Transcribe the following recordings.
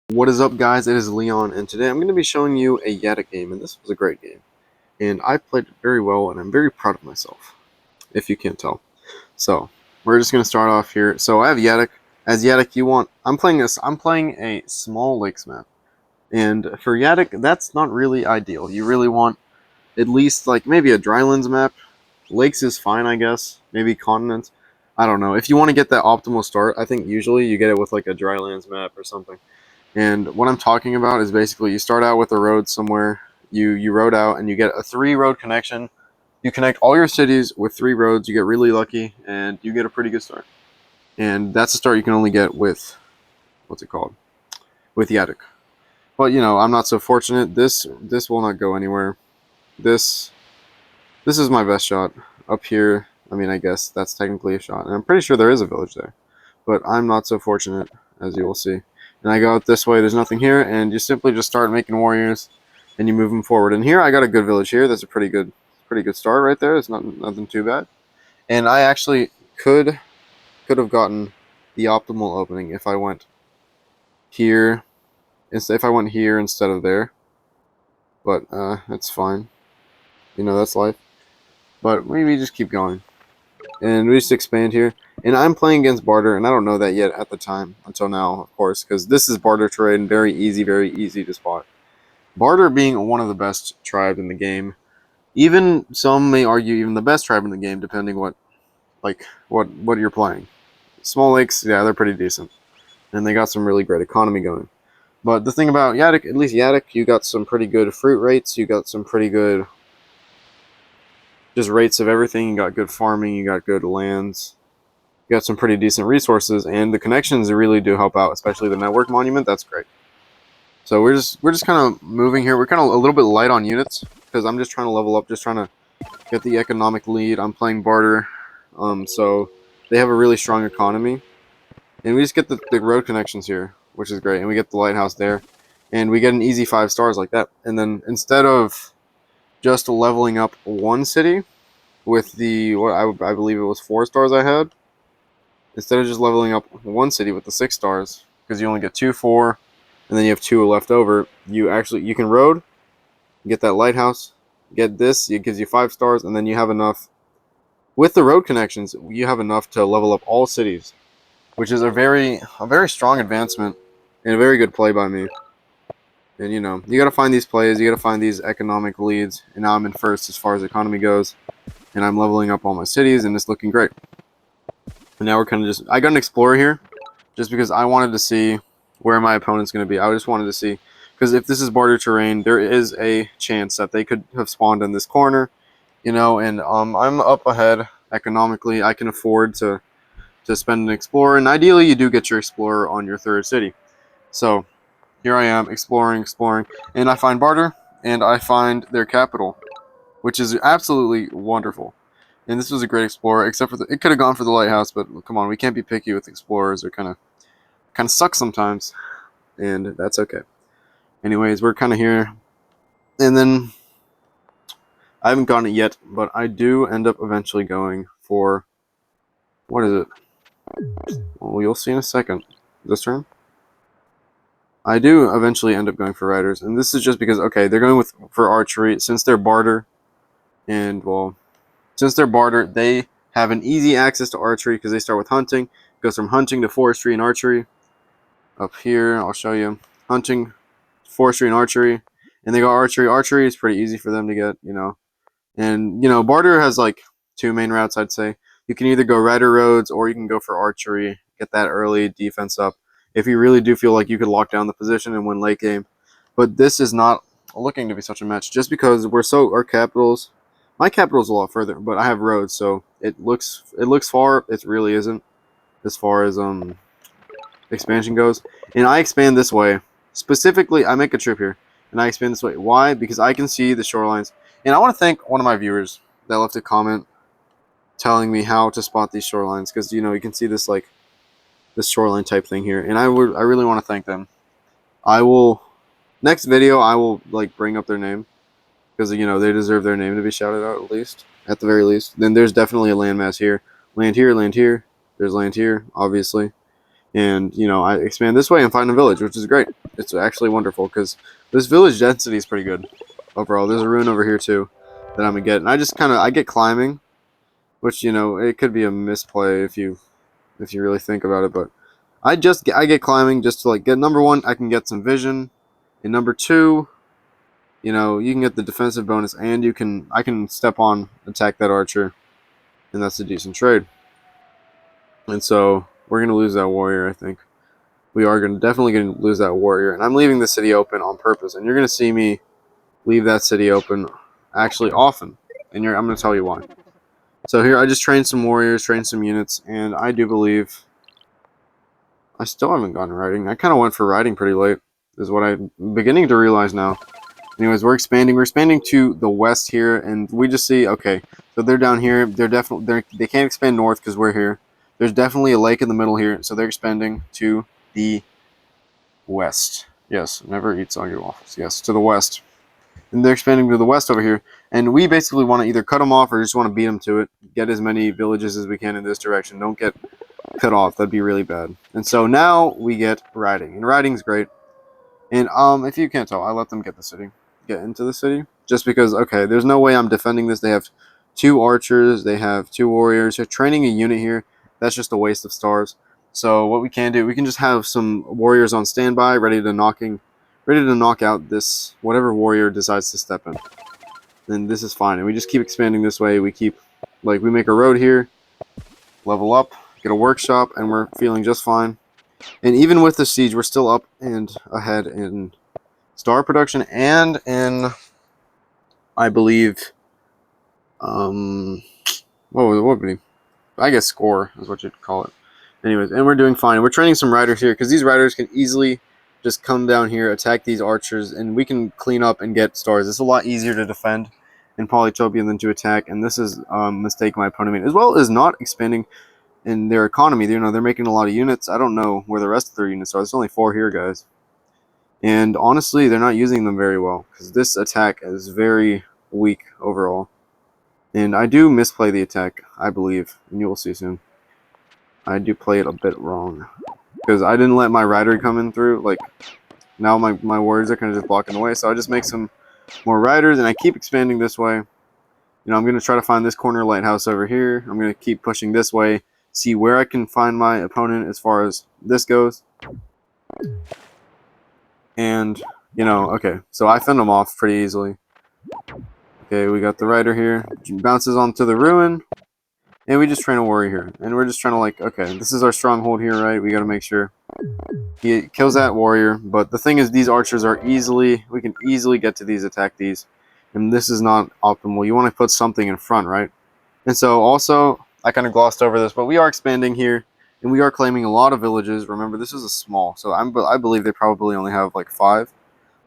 What is up, guys? It is Leon, and today I'm going to be showing you a yadukk game, and this was a great game. And I played it very well, and I'm very proud of myself, if you can't tell. So, we're just going to start off here. So, I have yadukk. As yadukk, I'm playing a small lakes map. And for yadukk, that's not really ideal. You really want at least, like, maybe a drylands map. Lakes is fine, I guess. Maybe continents. I don't know. If you want to get that optimal start, I think usually you get it with, like, a drylands map or something. And what I'm talking about is basically you start out with a road somewhere, you road out, and you get a 3-road connection. You connect all your cities with 3 roads, you get really lucky, and you get a pretty good start. And that's a start you can only get with, what's it called? With yadukk. But, you know, I'm not so fortunate. This will not go anywhere. This is my best shot. Up here, I mean, I guess that's technically a shot. And I'm pretty sure there is a village there. But I'm not so fortunate, as you will see. And I go out this way, there's nothing here, and you simply just start making warriors, and you move them forward. And here I got a good village here. That's a pretty good start right there. It's nothing too bad. And I actually could have gotten the optimal opening if I went here, if I went here instead of there. But that's fine. You know, that's life. But we just keep going. And we just expand here. And I'm playing against barter, and I don't know that yet at the time, until now, of course, because this is barter terrain, very easy to spot. Barter being one of the best tribes in the game. Even some may argue even the best tribe in the game, depending what you're playing. Small lakes, yeah, they're pretty decent. And they got some really great economy going. But the thing about yadukk, at least yadukk, you got some pretty good fruit rates, you got some pretty good just rates of everything, you got good farming, you got good lands. You got some pretty decent resources, and the connections really do help out, especially the network monument. That's great. So we're just kind of moving here. We're kind of a little bit light on units because I'm just trying to level up, just trying to get the economic lead. I'm playing barter, so they have a really strong economy, and we just get the road connections here, which is great, and we get the lighthouse there, and we get an easy 5 stars like that. And then instead of just leveling up one city with the I believe it was 4 stars I had. Instead of just leveling up one city with the 6 stars, because you only get 2, 4, and then you have 2 left over, you can road, get that lighthouse, get this, it gives you 5 stars, and then you have enough. With the road connections, you have enough to level up all cities, which is a very strong advancement and a very good play by me. And you know, you got to find these plays, you got to find these economic leads, and now I'm in first as far as economy goes, and I'm leveling up all my cities, and it's looking great. And now we're kind of I got an explorer here, just because I wanted to see where my opponent's going to be. I just wanted to see, because if this is barter terrain, there is a chance that they could have spawned in this corner, you know, and I'm up ahead economically. I can afford to spend an explorer, and ideally you do get your explorer on your 3rd city. So here I am exploring, and I find barter, and I find their capital, which is absolutely wonderful. And this was a great explorer, except for it could have gone for the lighthouse, but come on, we can't be picky with explorers. They're kind of suck sometimes, and that's okay. Anyways, we're kind of here, and then I haven't gotten it yet, but I do end up eventually going for, what is it? Well, you'll see in a second. This turn? I do eventually end up going for riders, and this is just because, okay, they're going for archery, since they're barter, and, well, since they're barter, they have an easy access to archery because they start with hunting. It goes from hunting to forestry and archery. Up here, I'll show you. Hunting, forestry, and archery. And they go archery. Archery is pretty easy for them to get, you know. And, you know, barter has like 2 main routes, I'd say. You can either go rider roads or you can go for archery. Get that early defense up if you really do feel like you could lock down the position and win late game. But this is not looking to be such a match just because our capitals. My capital is a lot further, but I have roads, so it looks far. It really isn't, as far as expansion goes. And I expand this way. Specifically, I make a trip here, and I expand this way. Why? Because I can see the shorelines. And I want to thank one of my viewers that left a comment telling me how to spot these shorelines, because you know you can see this this shoreline type thing here, and I really want to thank them. Next video I will like bring up their name, because you know they deserve their name to be shouted out at the very least. Then there's definitely a landmass here, land here, land here. There's land here, obviously, and you know I expand this way and find a village, which is great. it's actually wonderful because this village density is pretty good overall. There's a ruin over here too that I'm gonna get, and I get climbing, which it could be a misplay if you really think about it, but I get climbing just to like get number one. I can get some vision, and number two, you can get the defensive bonus, and I can step on attack that archer, and that's a decent trade. And so we're gonna lose that warrior, I think. We are definitely going to lose that warrior. And I'm leaving the city open on purpose. And you're going to see me leave that city open actually often. And I'm going to tell you why. So here I just trained some warriors, trained some units, and I do believe I still haven't gotten riding. I kind of went for riding pretty late, is what I'm beginning to realize now. Anyways, we're expanding. We're expanding to the west here, and we just see, okay, so they're down here. They can't expand north because we're here. There's definitely a lake in the middle here, so they're expanding to the west. Yes, never eat soggy waffles. Yes, to the west. And they're expanding to the west over here. And we basically want to either cut them off or just want to beat them to it. Get as many villages as we can in this direction. Don't get cut off. That'd be really bad. And so now we get riding. And riding's great. And if you can't tell, I let them get into the city. Just because, okay, there's no way I'm defending this. They have 2 archers. They have 2 warriors. They're training a unit here. That's just a waste of stars. So what we can do, we can just have some warriors on standby, ready to knock out this whatever warrior decides to step in. Then this is fine, and we just keep expanding this way. We make a road here, level up, get a workshop, and we're feeling just fine. And even with the siege, we're still up and ahead in star production and in, I believe, what would be? I guess score is what you'd call it. Anyways, and we're doing fine. We're training some riders here because these riders can easily just come down here, attack these archers, and we can clean up and get stars. It's a lot easier to defend in Polytopia than to attack, and this is a mistake my opponent made, as well as not expanding in their economy. They're making a lot of units. I don't know where the rest of their units are. There's only 4 here, guys. And honestly, they're not using them very well because this attack is very weak overall. And I do misplay the attack, I believe, and you will see soon. I do play it a bit wrong because I didn't let my rider come in through. Like, now my warriors are kind of just blocking the way, so I just make some more riders, and I keep expanding this way. I'm going to try to find this corner lighthouse over here. I'm going to keep pushing this way, see where I can find my opponent as far as this goes. And, okay, so I fend them off pretty easily. Okay, we got the rider here. Bounces onto the ruin. And we just train a warrior here. And we're just trying to okay, this is our stronghold here, right? We got to make sure he kills that warrior. But the thing is, these archers are we can easily get to these, attack these. And this is not optimal. You want to put something in front, right? And so also, I kind of glossed over this, but we are expanding here. And we are claiming a lot of villages. Remember, this is a small. So I believe they probably only have 5.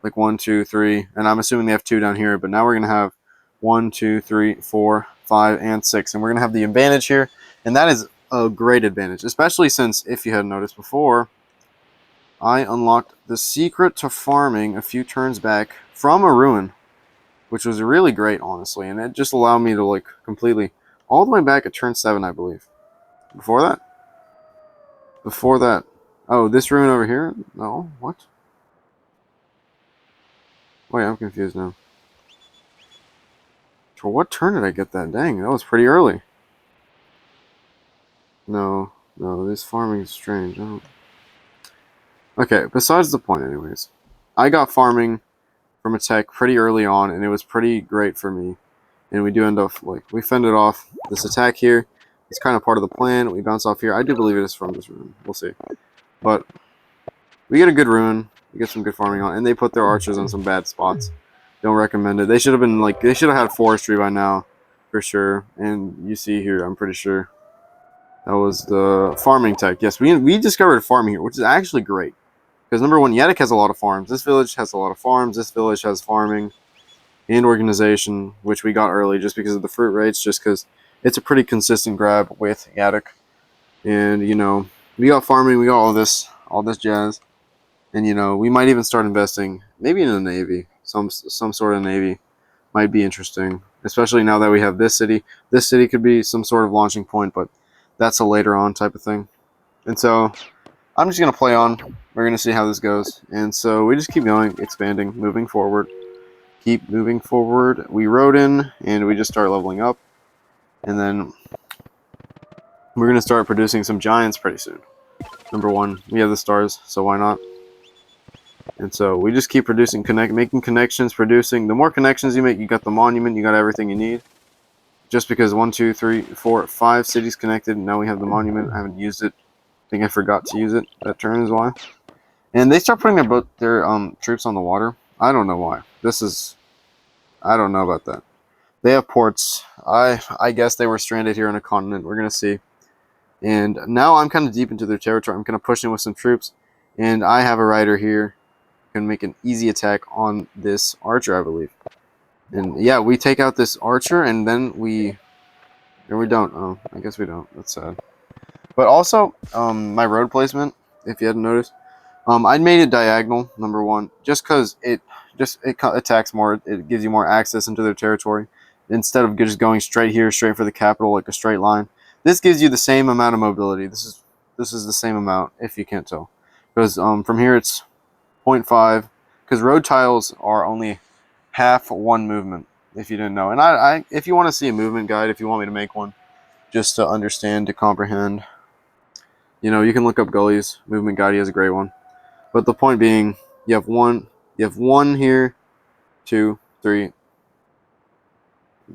1, 2, 3. And I'm assuming they have 2 down here. But now we're going to have 1, 2, 3, 4, 5, and 6. And we're going to have the advantage here. And that is a great advantage. Especially since, if you hadn't noticed before, I unlocked the secret to farming a few turns back from a ruin. Which was really great, honestly. And it just allowed me to, completely... all the way back at turn 7, I believe. Before that? Before that. Oh, this ruin over here? No. What? Wait, I'm confused now. For what turn did I get that? Dang, that was pretty early. No, this farming is strange. Okay, besides the point anyways. I got farming from a tech pretty early on, and it was pretty great for me. And we do end up, we fended off this attack here. It's kind of part of the plan. We bounce off here. I do believe it is from this ruin. We'll see. But we get a good ruin. We get some good farming on. And they put their archers on some bad spots. Don't recommend it. They should have been, they should have had forestry by now. For sure. And you see here, I'm pretty sure. That was the farming tech. Yes, we discovered farming here, which is actually great. Because number one, Yadukk has a lot of farms. This village has a lot of farms. This village has farming and organization, which we got early just because of the fruit rates, just because it's a pretty consistent grab with Yadukk. And, we got farming, we got all this jazz. And, we might even start investing, maybe in a navy. Some sort of navy might be interesting, especially now that we have this city. This city could be some sort of launching point, but that's a later on type of thing. And so I'm just going to play on. We're going to see how this goes. And so we just keep going, expanding, moving forward. Keep moving forward. We rode in, and we just start leveling up. And then we're going to start producing some giants pretty soon. Number one, we have the stars, so why not? And so we just keep producing, making connections, producing. The more connections you make, you got the monument, you got everything you need. Just because 1, 2, 3, 4, 5 cities connected, now we have the monument. I haven't used it. I think I forgot to use it. That turn is why. And they start putting their troops on the water. I don't know why. I don't know about that. They have ports. I guess they were stranded here on a continent. We're gonna see. And now I'm kind of deep into their territory. I'm kind of pushing with some troops, and I have a rider here. Can make an easy attack on this archer, I believe. And yeah, we take out this archer, and then we don't. Oh, I guess we don't. That's sad. But also, my road placement, if you hadn't noticed, I made it diagonal, number one, just because it attacks more. It gives you more access into their territory instead of just going straight here, straight for the capital, like a straight line. This gives you the same amount of mobility. This is the same amount, if you can't tell, because from here it's 0.5. Because road tiles are only half one movement, if you didn't know. And if you want to see a movement guide, if you want me to make one, just to understand, to comprehend, you can look up Gully's movement guide. He has a great one. But the point being, you have one here, 2, 3,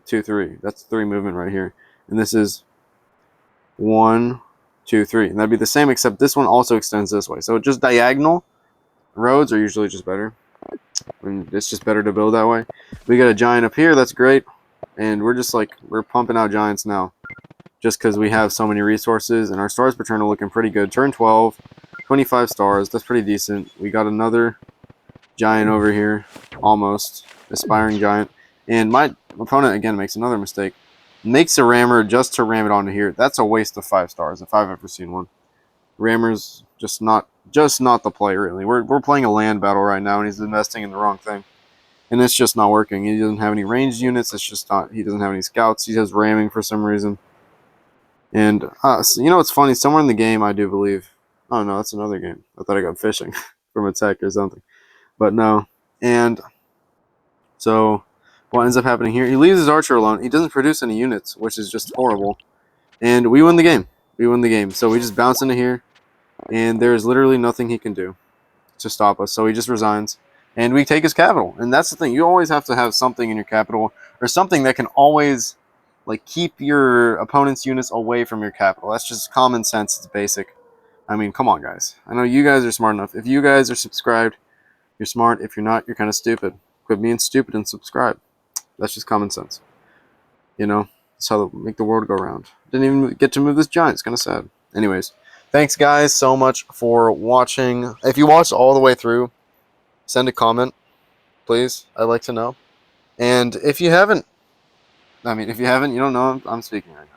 2, 3. That's 3 movement right here. And this is 1, 2, 3. And that'd be the same, except this one also extends this way. So just diagonal roads are usually just better. And it's just better to build that way. We got a giant up here, that's great. And we're pumping out giants now. Just because we have so many resources, and our stars per turn are looking pretty good. Turn 12, 25 stars, that's pretty decent. We got another giant over here, almost, aspiring giant. And my opponent, again, makes another mistake. Makes a rammer just to ram it onto here. That's a waste of 5 stars, if I've ever seen one. Rammer's just not the play, really. We're playing a land battle right now, and he's investing in the wrong thing. And it's just not working. He doesn't have any ranged units. It's just not. He doesn't have any scouts. He has ramming for some reason. And so, what's funny? Somewhere in the game, I do believe. Oh no, that's another game. I thought I got fishing from a tech or something, but no. And so, what ends up happening here? He leaves his archer alone. He doesn't produce any units, which is just horrible. And we win the game. So we just bounce into here, and there is literally nothing he can do to stop us. So he just resigns, and we take his capital. And that's the thing. You always have to have something in your capital, or something that can always keep your opponent's units away from your capital. That's just common sense. It's basic. I mean, come on, guys. I know you guys are smart enough. If you guys are subscribed, you're smart. If you're not, you're kind of stupid. Quit being stupid and subscribe. That's just common sense. That's how they make the world go round. Didn't even get to move this giant. It's kind of sad. Anyways, thanks, guys, so much for watching. If you watched all the way through, send a comment, please. I'd like to know. And if you haven't, you don't know I'm speaking right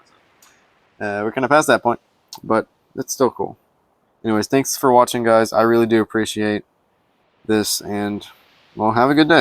now. We're kind of past that point, but it's still cool. Anyways, thanks for watching, guys. I really do appreciate this, and, well, have a good day.